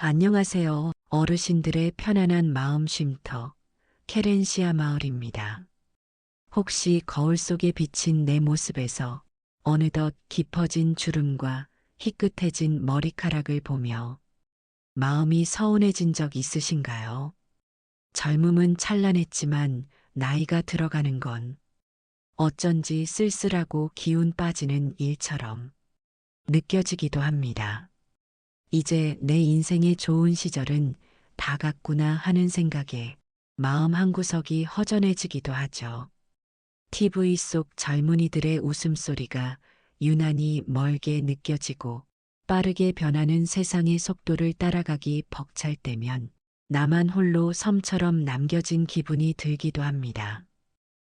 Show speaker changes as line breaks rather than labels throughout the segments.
안녕하세요. 어르신들의 편안한 마음 쉼터, 케렌시아 마을입니다. 혹시 거울 속에 비친 내 모습에서 어느덧 깊어진 주름과 희끗해진 머리카락을 보며 마음이 서운해진 적 있으신가요? 젊음은 찬란했지만 나이가 들어가는 건 어쩐지 쓸쓸하고 기운 빠지는 일처럼 느껴지기도 합니다. 이제 내 인생의 좋은 시절은 다 갔구나 하는 생각에 마음 한구석이 허전해지기도 하죠. TV 속 젊은이들의 웃음소리가 유난히 멀게 느껴지고 빠르게 변하는 세상의 속도를 따라가기 벅찰 때면 나만 홀로 섬처럼 남겨진 기분이 들기도 합니다.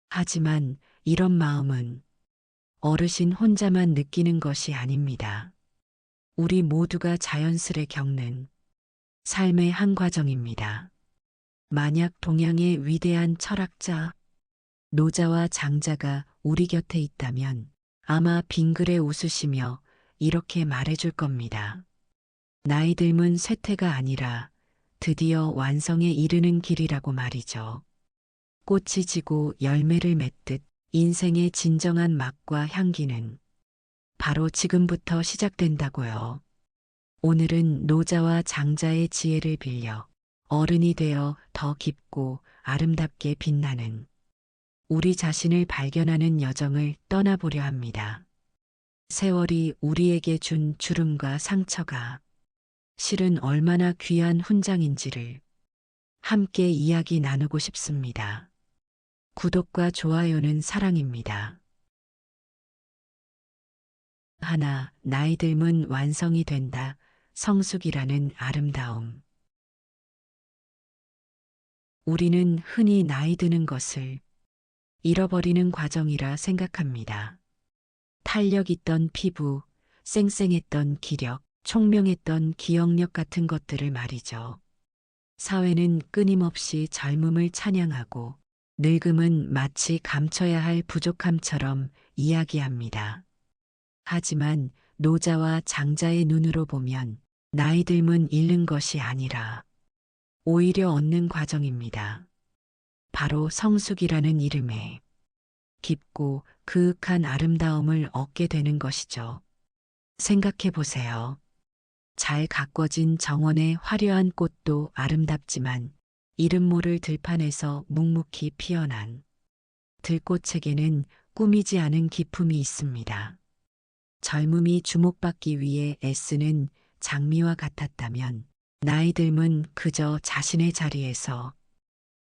하지만 이런 마음은 어르신 혼자만 느끼는 것이 아닙니다. 우리 모두가 자연스레 겪는 삶의 한 과정입니다. 만약 동양의 위대한 철학자 노자와 장자가 우리 곁에 있다면 아마 빙그레 웃으시며 이렇게 말해줄 겁니다. 나이 들면 쇠퇴가 아니라 드디어 완성에 이르는 길이라고 말이죠. 꽃이 지고 열매를 맺듯 인생의 진정한 맛과 향기는 바로 지금부터 시작된다고요. 오늘은 노자와 장자의 지혜를 빌려 어른이 되어 더 깊고 아름답게 빛나는 우리 자신을 발견하는 여정을 떠나보려 합니다. 세월이 우리에게 준 주름과 상처가 실은 얼마나 귀한 훈장인지를 함께 이야기 나누고 싶습니다. 구독과 좋아요는 사랑입니다. 하나, 나이 들면 완성이 된다. 성숙이라는 아름다움. 우리는 흔히 나이 드는 것을 잃어버리는 과정이라 생각합니다. 탄력 있던 피부, 쌩쌩했던 기력, 총명했던 기억력 같은 것들을 말이죠. 사회는 끊임없이 젊음을 찬양하고 늙음은 마치 감춰야 할 부족함처럼 이야기합니다. 하지만 노자와 장자의 눈으로 보면 나이 들면 잃는 것이 아니라 오히려 얻는 과정입니다. 바로 성숙이라는 이름에 깊고 그윽한 아름다움을 얻게 되는 것이죠. 생각해 보세요. 잘 가꿔진 정원의 화려한 꽃도 아름답지만 이름 모를 들판에서 묵묵히 피어난 들꽃에게는 꾸미지 않은 기품이 있습니다. 젊음이 주목받기 위해 애쓰는 장미와 같았다면 나이 들면 그저 자신의 자리에서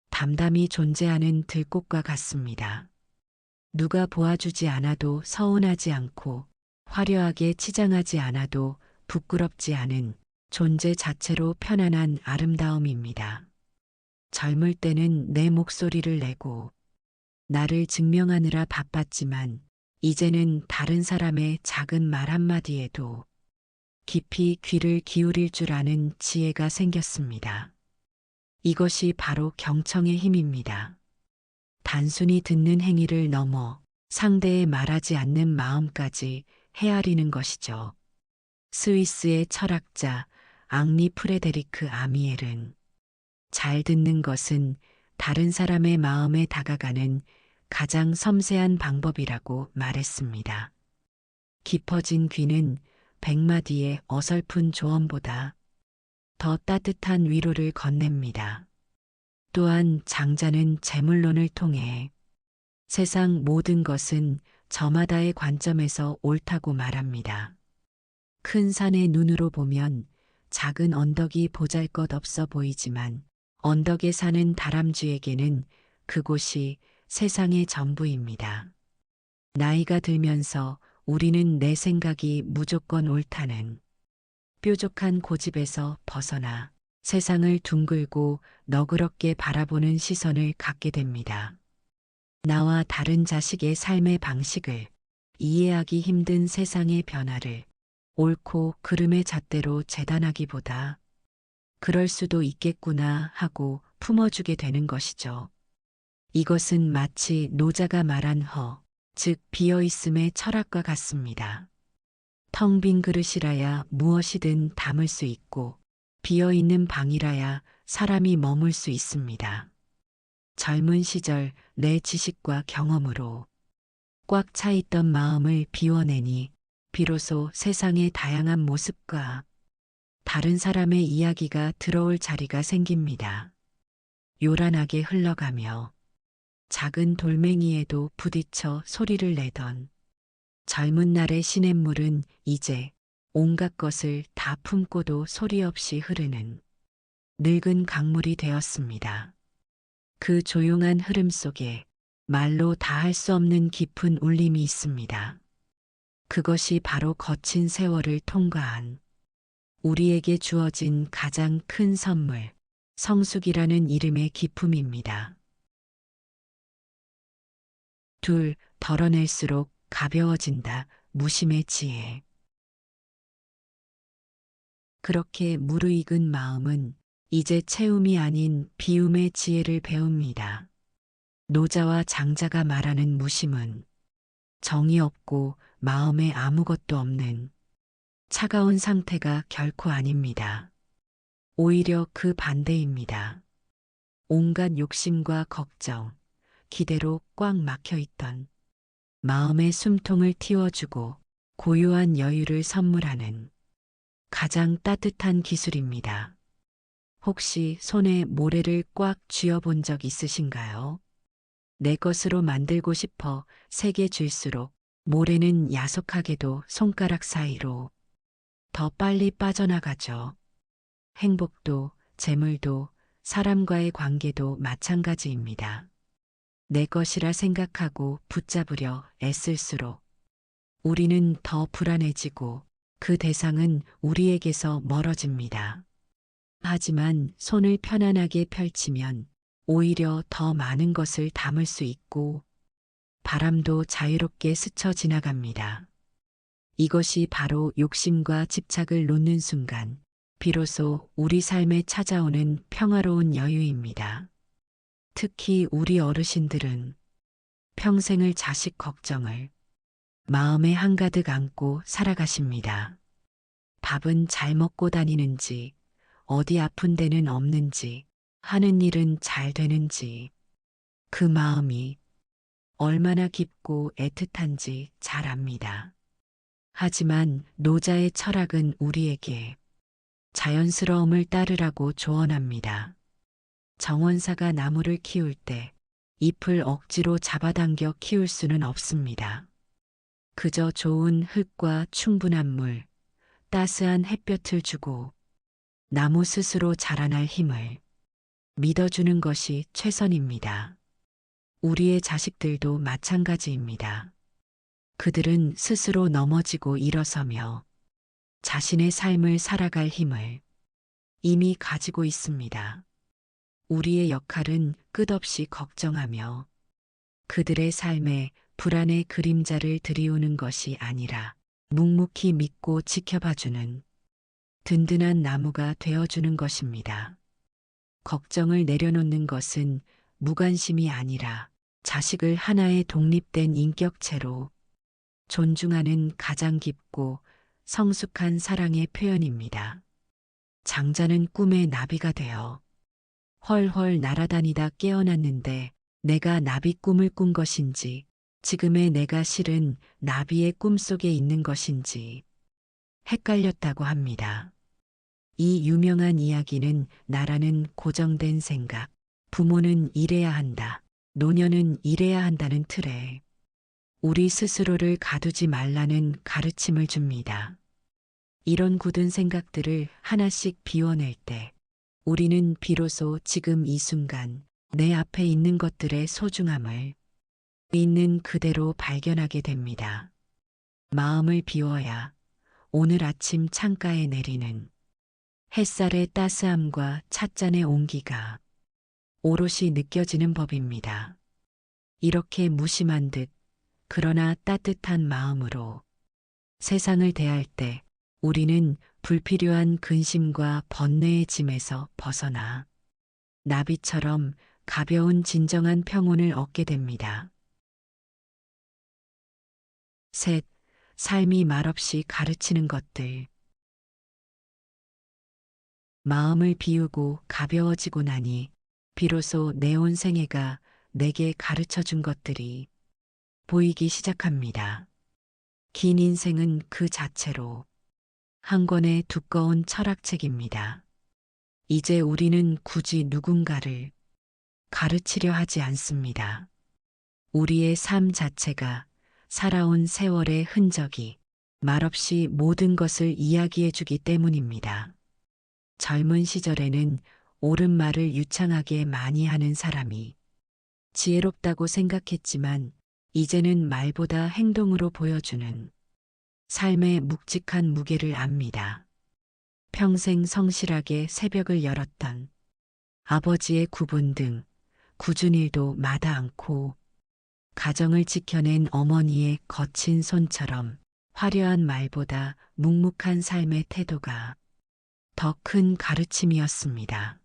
담담히 존재하는 들꽃과 같습니다. 누가 보아주지 않아도 서운하지 않고 화려하게 치장하지 않아도 부끄럽지 않은 존재 자체로 편안한 아름다움입니다. 젊을 때는 내 목소리를 내고 나를 증명하느라 바빴지만 이제는 다른 사람의 작은 말 한마디에도 깊이 귀를 기울일 줄 아는 지혜가 생겼습니다. 이것이 바로 경청의 힘입니다. 단순히 듣는 행위를 넘어 상대의 말하지 않는 마음까지 헤아리는 것이죠. 스위스의 철학자 앙리 프레데리크 아미엘은 잘 듣는 것은 다른 사람의 마음에 다가가는 가장 섬세한 방법이라고 말했습니다. 깊어진 귀는 100마디의 어설픈 조언보다 더 따뜻한 위로를 건넵니다. 또한 장자는 재물론을 통해 세상 모든 것은 저마다의 관점에서 옳다고 말합니다. 큰 산의 눈으로 보면 작은 언덕이 보잘것없어 보이지만 언덕에 사는 다람쥐에게는 그곳이 세상의 전부입니다. 나이가 들면서 우리는 내 생각이 무조건 옳다는 뾰족한 고집에서 벗어나 세상을 둥글고 너그럽게 바라보는 시선을 갖게 됩니다. 나와 다른 자식의 삶의 방식을 이해하기 힘든 세상의 변화를 옳고 그름의 잣대로 재단하기보다 그럴 수도 있겠구나 하고 품어주게 되는 것이죠. 이것은 마치 노자가 말한 즉 비어있음의 철학과 같습니다. 텅 빈 그릇이라야 무엇이든 담을 수 있고 비어있는 방이라야 사람이 머물 수 있습니다. 젊은 시절 내 지식과 경험으로 꽉 차 있던 마음을 비워내니 비로소 세상의 다양한 모습과 다른 사람의 이야기가 들어올 자리가 생깁니다. 요란하게 흘러가며 작은 돌멩이에도 부딪혀 소리를 내던 젊은 날의 시냇물은 이제 온갖 것을 다 품고도 소리 없이 흐르는 늙은 강물이 되었습니다. 그 조용한 흐름 속에 말로 다 할 수 없는 깊은 울림이 있습니다. 그것이 바로 거친 세월을 통과한 우리에게 주어진 가장 큰 선물, 성숙이라는 이름의 기품입니다. 둘, 덜어낼수록 가벼워진다. 무심의 지혜. 그렇게 무르익은 마음은 이제 채움이 아닌 비움의 지혜를 배웁니다. 노자와 장자가 말하는 무심은 정이 없고 마음에 아무것도 없는 차가운 상태가 결코 아닙니다. 오히려 그 반대입니다. 온갖 욕심과 걱정, 기대로 꽉 막혀 있던 마음의 숨통을 틔워주고 고요한 여유를 선물하는 가장 따뜻한 기술입니다. 혹시 손에 모래를 꽉 쥐어본 적 있으신가요? 내 것으로 만들고 싶어 세게 쥘수록 모래는 야속하게도 손가락 사이로 더 빨리 빠져나가죠. 행복도, 재물도, 사람과의 관계도 마찬가지입니다. 내 것이라 생각하고 붙잡으려 애쓸수록 우리는 더 불안해지고 그 대상은 우리에게서 멀어집니다. 하지만 손을 편안하게 펼치면 오히려 더 많은 것을 담을 수 있고 바람도 자유롭게 스쳐 지나갑니다. 이것이 바로 욕심과 집착을 놓는 순간 비로소 우리 삶에 찾아오는 평화로운 여유입니다. 특히 우리 어르신들은 평생을 자식 걱정을 마음에 한가득 안고 살아가십니다. 밥은 잘 먹고 다니는지, 어디 아픈 데는 없는지, 하는 일은 잘 되는지, 그 마음이 얼마나 깊고 애틋한지 잘 압니다. 하지만 노자의 철학은 우리에게 자연스러움을 따르라고 조언합니다. 정원사가 나무를 키울 때 잎을 억지로 잡아당겨 키울 수는 없습니다. 그저 좋은 흙과 충분한 물, 따스한 햇볕을 주고 나무 스스로 자라날 힘을 믿어주는 것이 최선입니다. 우리의 자식들도 마찬가지입니다. 그들은 스스로 넘어지고 일어서며 자신의 삶을 살아갈 힘을 이미 가지고 있습니다. 우리의 역할은 끝없이 걱정하며 그들의 삶에 불안의 그림자를 들이우는 것이 아니라 묵묵히 믿고 지켜봐주는 든든한 나무가 되어주는 것입니다. 걱정을 내려놓는 것은 무관심이 아니라 자식을 하나의 독립된 인격체로 존중하는 가장 깊고 성숙한 사랑의 표현입니다. 장자는 꿈의 나비가 되어 헐헐 날아다니다 깨어났는데 내가 나비 꿈을 꾼 것인지 지금의 내가 실은 나비의 꿈속에 있는 것인지 헷갈렸다고 합니다. 이 유명한 이야기는 나라는 고정된 생각, 부모는 이래야 한다, 노년은 이래야 한다는 틀에 우리 스스로를 가두지 말라는 가르침을 줍니다. 이런 굳은 생각들을 하나씩 비워낼 때 우리는 비로소 지금 이 순간 내 앞에 있는 것들의 소중함을 있는 그대로 발견하게 됩니다. 마음을 비워야 오늘 아침 창가에 내리는 햇살의 따스함과 찻잔의 온기가 오롯이 느껴지는 법입니다. 이렇게 무심한 듯 그러나 따뜻한 마음으로 세상을 대할 때 우리는 불필요한 근심과 번뇌의 짐에서 벗어나 나비처럼 가벼운 진정한 평온을 얻게 됩니다. 셋, 삶이 말없이 가르치는 것들. 마음을 비우고 가벼워지고 나니 비로소 내 온 생애가 내게 가르쳐 준 것들이 보이기 시작합니다. 긴 인생은 그 자체로 한 권의 두꺼운 철학책입니다. 이제 우리는 굳이 누군가를 가르치려 하지 않습니다. 우리의 삶 자체가 살아온 세월의 흔적이 말없이 모든 것을 이야기해 주기 때문입니다. 젊은 시절에는 옳은 말을 유창하게 많이 하는 사람이 지혜롭다고 생각했지만 이제는 말보다 행동으로 보여주는 삶의 묵직한 무게를 압니다. 평생 성실하게 새벽을 열었던 아버지의 구분 등 굳은 일도 마다 않고 가정을 지켜낸 어머니의 거친 손처럼 화려한 말보다 묵묵한 삶의 태도가 더 큰 가르침이었습니다.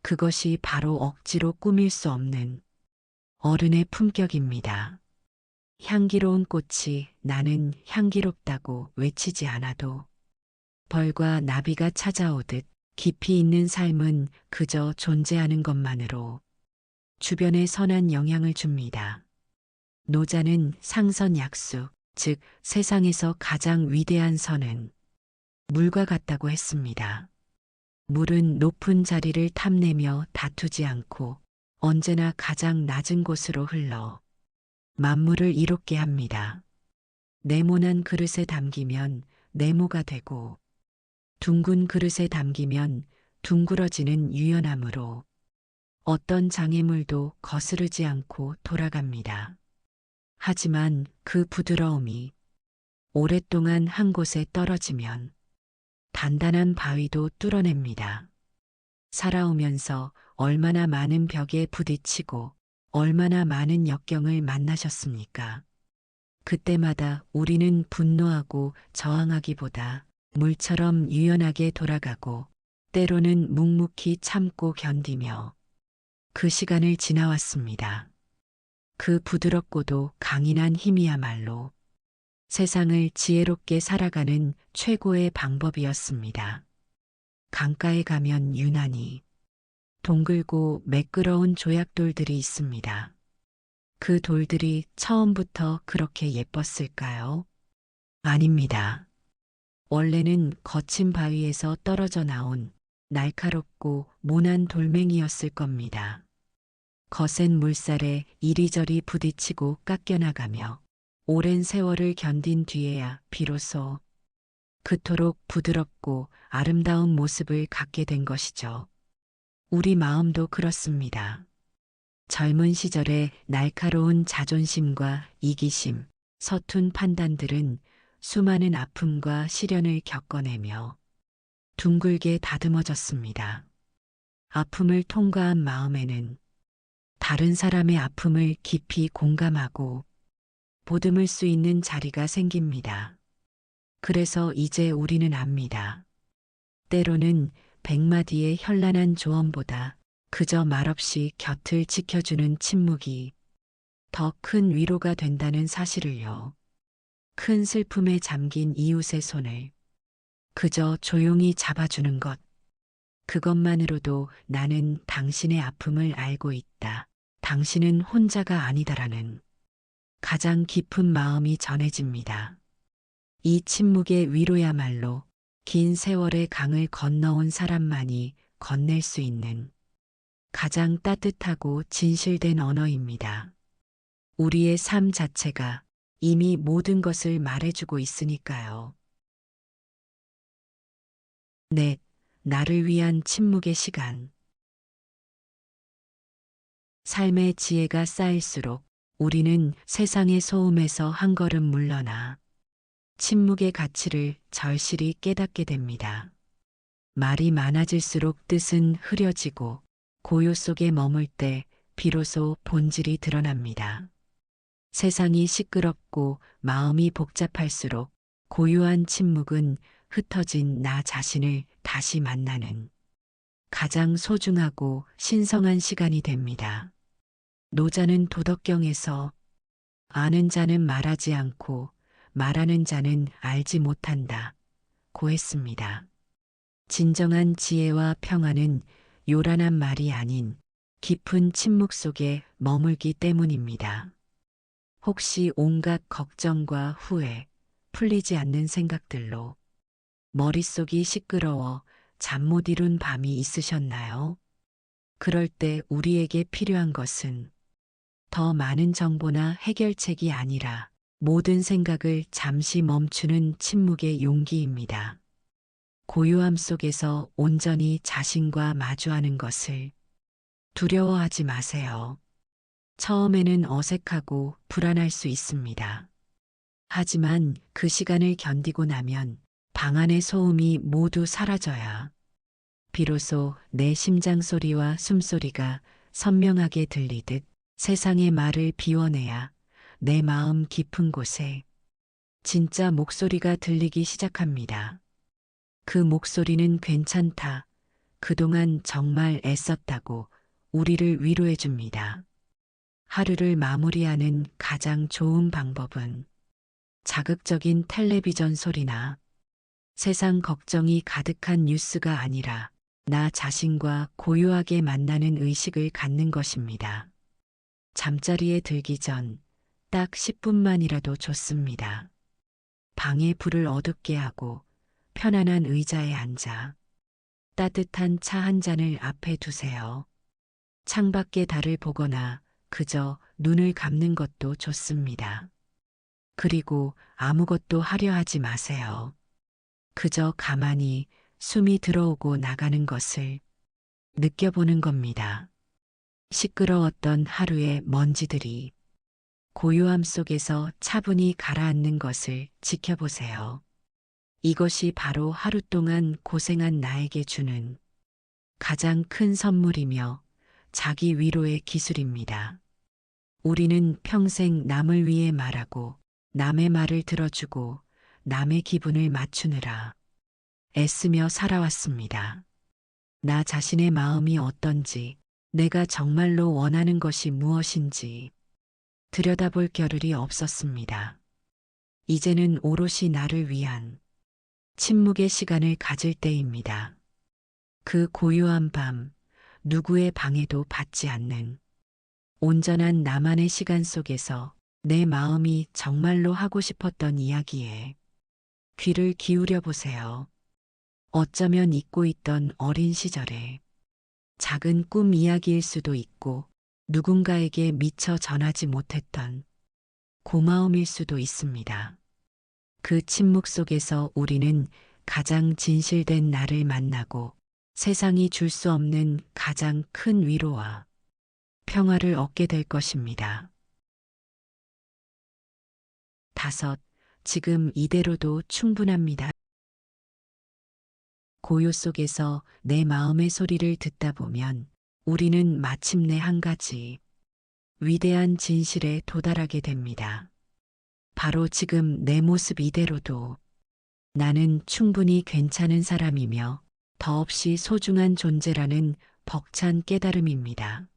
그것이 바로 억지로 꾸밀 수 없는 어른의 품격입니다. 향기로운 꽃이 나는 향기롭다고 외치지 않아도 벌과 나비가 찾아오듯 깊이 있는 삶은 그저 존재하는 것만으로 주변에 선한 영향을 줍니다. 노자는 상선약수, 즉 세상에서 가장 위대한 선은 물과 같다고 했습니다. 물은 높은 자리를 탐내며 다투지 않고 언제나 가장 낮은 곳으로 흘러 만물을 이롭게 합니다. 네모난 그릇에 담기면 네모가 되고 둥근 그릇에 담기면 둥그러지는 유연함으로 어떤 장애물도 거스르지 않고 돌아갑니다. 하지만 그 부드러움이 오랫동안 한 곳에 떨어지면 단단한 바위도 뚫어냅니다. 살아오면서 얼마나 많은 벽에 부딪히고 얼마나 많은 역경을 만나셨습니까? 그때마다 우리는 분노하고 저항하기보다 물처럼 유연하게 돌아가고 때로는 묵묵히 참고 견디며 그 시간을 지나왔습니다. 그 부드럽고도 강인한 힘이야말로 세상을 지혜롭게 살아가는 최고의 방법이었습니다. 강가에 가면 유난히 동글고 매끄러운 조약돌들이 있습니다. 그 돌들이 처음부터 그렇게 예뻤을까요? 아닙니다. 원래는 거친 바위에서 떨어져 나온 날카롭고 모난 돌멩이였을 겁니다. 거센 물살에 이리저리 부딪히고 깎여나가며 오랜 세월을 견딘 뒤에야 비로소 그토록 부드럽고 아름다운 모습을 갖게 된 것이죠. 우리 마음도 그렇습니다. 젊은 시절의 날카로운 자존심과 이기심, 서툰 판단들은 수많은 아픔과 시련을 겪어내며 둥글게 다듬어졌습니다. 아픔을 통과한 마음에는 다른 사람의 아픔을 깊이 공감하고 보듬을 수 있는 자리가 생깁니다. 그래서 이제 우리는 압니다. 때로는 100마디의 현란한 조언보다 그저 말없이 곁을 지켜주는 침묵이 더 큰 위로가 된다는 사실을요. 큰 슬픔에 잠긴 이웃의 손을 그저 조용히 잡아주는 것. 그것만으로도 나는 당신의 아픔을 알고 있다. 당신은 혼자가 아니다라는 가장 깊은 마음이 전해집니다. 이 침묵의 위로야말로 긴 세월의 강을 건너온 사람만이 건넬 수 있는 가장 따뜻하고 진실된 언어입니다. 우리의 삶 자체가 이미 모든 것을 말해주고 있으니까요. 넷, 나를 위한 침묵의 시간. 삶의 지혜가 쌓일수록 우리는 세상의 소음에서 한 걸음 물러나 침묵의 가치를 절실히 깨닫게 됩니다. 말이 많아질수록 뜻은 흐려지고 고요 속에 머물 때 비로소 본질이 드러납니다. 세상이 시끄럽고 마음이 복잡할수록 고요한 침묵은 흩어진 나 자신을 다시 만나는 가장 소중하고 신성한 시간이 됩니다. 노자는 도덕경에서 아는 자는 말하지 않고 말하는 자는 알지 못한다 고 했습니다. 진정한 지혜와 평화는 요란한 말이 아닌 깊은 침묵 속에 머물기 때문입니다. 혹시 온갖 걱정과 후회, 풀리지 않는 생각들로 머릿속이 시끄러워 잠 못 이룬 밤이 있으셨나요? 그럴 때 우리에게 필요한 것은 더 많은 정보나 해결책이 아니라 모든 생각을 잠시 멈추는 침묵의 용기입니다. 고요함 속에서 온전히 자신과 마주하는 것을 두려워하지 마세요. 처음에는 어색하고 불안할 수 있습니다. 하지만 그 시간을 견디고 나면 방 안의 소음이 모두 사라져야 비로소 내 심장 소리와 숨소리가 선명하게 들리듯 세상의 말을 비워내야 내 마음 깊은 곳에 진짜 목소리가 들리기 시작합니다. 그 목소리는 괜찮다. 그동안 정말 애썼다고 우리를 위로해 줍니다. 하루를 마무리하는 가장 좋은 방법은 자극적인 텔레비전 소리나 세상 걱정이 가득한 뉴스가 아니라 나 자신과 고요하게 만나는 의식을 갖는 것입니다. 잠자리에 들기 전 딱 10분만이라도 좋습니다. 방의 불을 어둡게 하고 편안한 의자에 앉아 따뜻한 차 한 잔을 앞에 두세요. 창밖의 달을 보거나 그저 눈을 감는 것도 좋습니다. 그리고 아무것도 하려 하지 마세요. 그저 가만히 숨이 들어오고 나가는 것을 느껴보는 겁니다. 시끄러웠던 하루의 먼지들이 고요함 속에서 차분히 가라앉는 것을 지켜보세요. 이것이 바로 하루 동안 고생한 나에게 주는 가장 큰 선물이며 자기 위로의 기술입니다. 우리는 평생 남을 위해 말하고 남의 말을 들어주고 남의 기분을 맞추느라 애쓰며 살아왔습니다. 나 자신의 마음이 어떤지, 내가 정말로 원하는 것이 무엇인지 들여다볼 겨를이 없었습니다. 이제는 오롯이 나를 위한 침묵의 시간을 가질 때입니다. 그 고요한 밤, 누구의 방해도 받지 않는 온전한 나만의 시간 속에서 내 마음이 정말로 하고 싶었던 이야기에 귀를 기울여 보세요. 어쩌면 잊고 있던 어린 시절에 작은 꿈 이야기일 수도 있고 누군가에게 미처 전하지 못했던 고마움일 수도 있습니다. 그 침묵 속에서 우리는 가장 진실된 나를 만나고 세상이 줄 수 없는 가장 큰 위로와 평화를 얻게 될 것입니다. 5. 지금 이대로도 충분합니다. 고요 속에서 내 마음의 소리를 듣다 보면 우리는 마침내 한 가지 위대한 진실에 도달하게 됩니다. 바로 지금 내 모습 이대로도 나는 충분히 괜찮은 사람이며 더없이 소중한 존재라는 벅찬 깨달음입니다.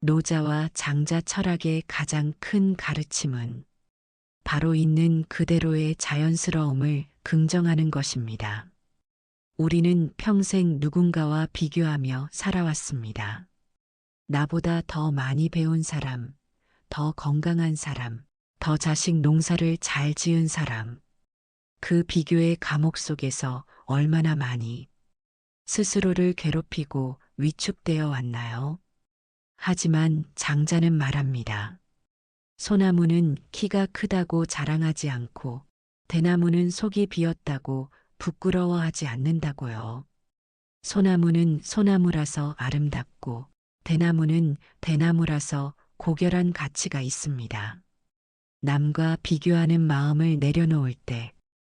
노자와 장자 철학의 가장 큰 가르침은 바로 있는 그대로의 자연스러움을 긍정하는 것입니다. 우리는 평생 누군가와 비교하며 살아왔습니다. 나보다 더 많이 배운 사람, 더 건강한 사람, 더 자식 농사를 잘 지은 사람. 그 비교의 감옥 속에서 얼마나 많이 스스로를 괴롭히고 위축되어 왔나요? 하지만 장자는 말합니다. 소나무는 키가 크다고 자랑하지 않고 대나무는 속이 비었다고 부끄러워하지 않는다고요. 소나무는 소나무라서 아름답고 대나무는 대나무라서 고결한 가치가 있습니다. 남과 비교하는 마음을 내려놓을 때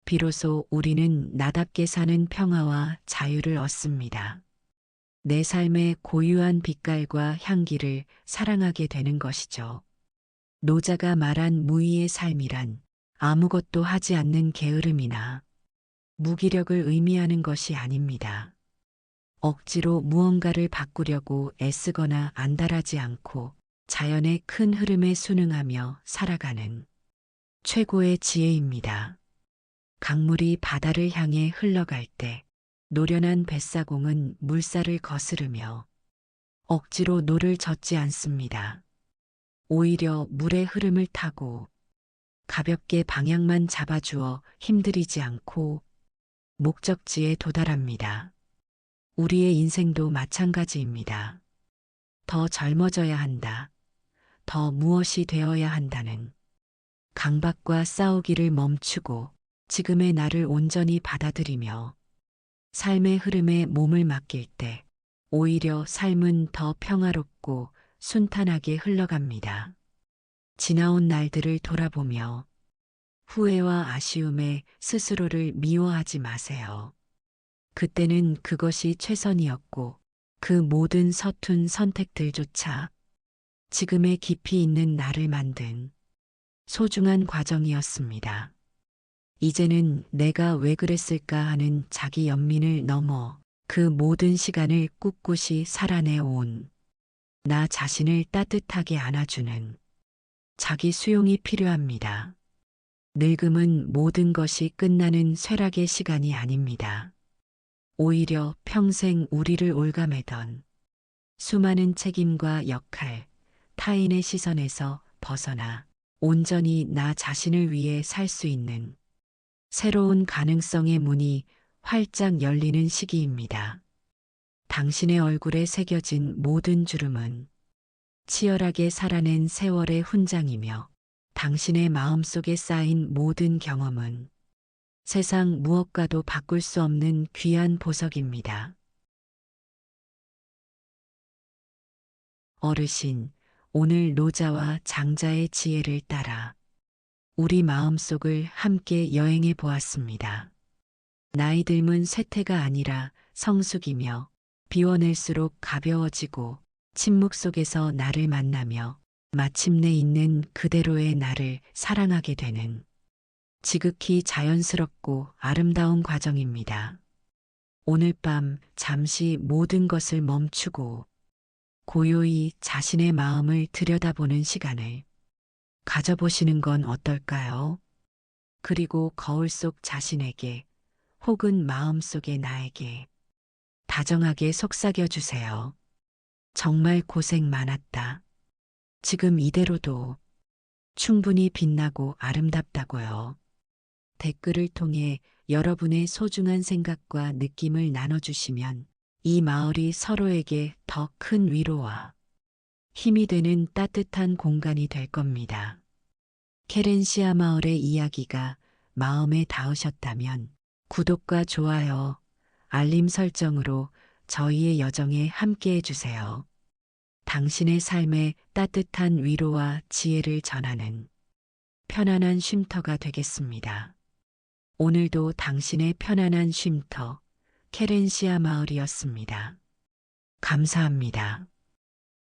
비로소 우리는 나답게 사는 평화와 자유를 얻습니다. 내 삶의 고유한 빛깔과 향기를 사랑하게 되는 것이죠. 노자가 말한 무의의 삶이란 아무것도 하지 않는 게으름이나 무기력을 의미하는 것이 아닙니다. 억지로 무언가를 바꾸려고 애쓰거나 안달하지 않고 자연의 큰 흐름에 순응하며 살아가는 최고의 지혜입니다. 강물이 바다를 향해 흘러갈 때 노련한 뱃사공은 물살을 거스르며 억지로 노를 젓지 않습니다. 오히려 물의 흐름을 타고 가볍게 방향만 잡아주어 힘들이지 않고 목적지에 도달합니다. 우리의 인생도 마찬가지입니다. 더 젊어져야 한다. 더 무엇이 되어야 한다는 강박과 싸우기를 멈추고 지금의 나를 온전히 받아들이며 삶의 흐름에 몸을 맡길 때 오히려 삶은 더 평화롭고 순탄하게 흘러갑니다. 지나온 날들을 돌아보며 후회와 아쉬움에 스스로를 미워하지 마세요. 그때는 그것이 최선이었고 그 모든 서툰 선택들조차 지금의 깊이 있는 나를 만든 소중한 과정이었습니다. 이제는 내가 왜 그랬을까 하는 자기 연민을 넘어 그 모든 시간을 꿋꿋이 살아내온 나 자신을 따뜻하게 안아주는 자기 수용이 필요합니다. 늙음은 모든 것이 끝나는 쇠락의 시간이 아닙니다. 오히려 평생 우리를 올가매던 수많은 책임과 역할, 타인의 시선에서 벗어나 온전히 나 자신을 위해 살 수 있는 새로운 가능성의 문이 활짝 열리는 시기입니다. 당신의 얼굴에 새겨진 모든 주름은 치열하게 살아낸 세월의 훈장이며 당신의 마음속에 쌓인 모든 경험은 세상 무엇과도 바꿀 수 없는 귀한 보석입니다. 어르신, 오늘 노자와 장자의 지혜를 따라 우리 마음속을 함께 여행해 보았습니다. 나이 들면 쇠퇴가 아니라 성숙이며 비워낼수록 가벼워지고 침묵 속에서 나를 만나며 마침내 있는 그대로의 나를 사랑하게 되는 지극히 자연스럽고 아름다운 과정입니다. 오늘 밤 잠시 모든 것을 멈추고 고요히 자신의 마음을 들여다보는 시간을 가져보시는 건 어떨까요? 그리고 거울 속 자신에게 혹은 마음 속의 나에게 다정하게 속삭여 주세요. 정말 고생 많았다. 지금 이대로도 충분히 빛나고 아름답다고요. 댓글을 통해 여러분의 소중한 생각과 느낌을 나눠주시면 이 마을이 서로에게 더 큰 위로와 힘이 되는 따뜻한 공간이 될 겁니다. 케렌시아 마을의 이야기가 마음에 닿으셨다면 구독과 좋아요, 알림 설정으로 저희의 여정에 함께 해주세요. 당신의 삶에 따뜻한 위로와 지혜를 전하는 편안한 쉼터가 되겠습니다. 오늘도 당신의 편안한 쉼터, 케렌시아 마을이었습니다. 감사합니다.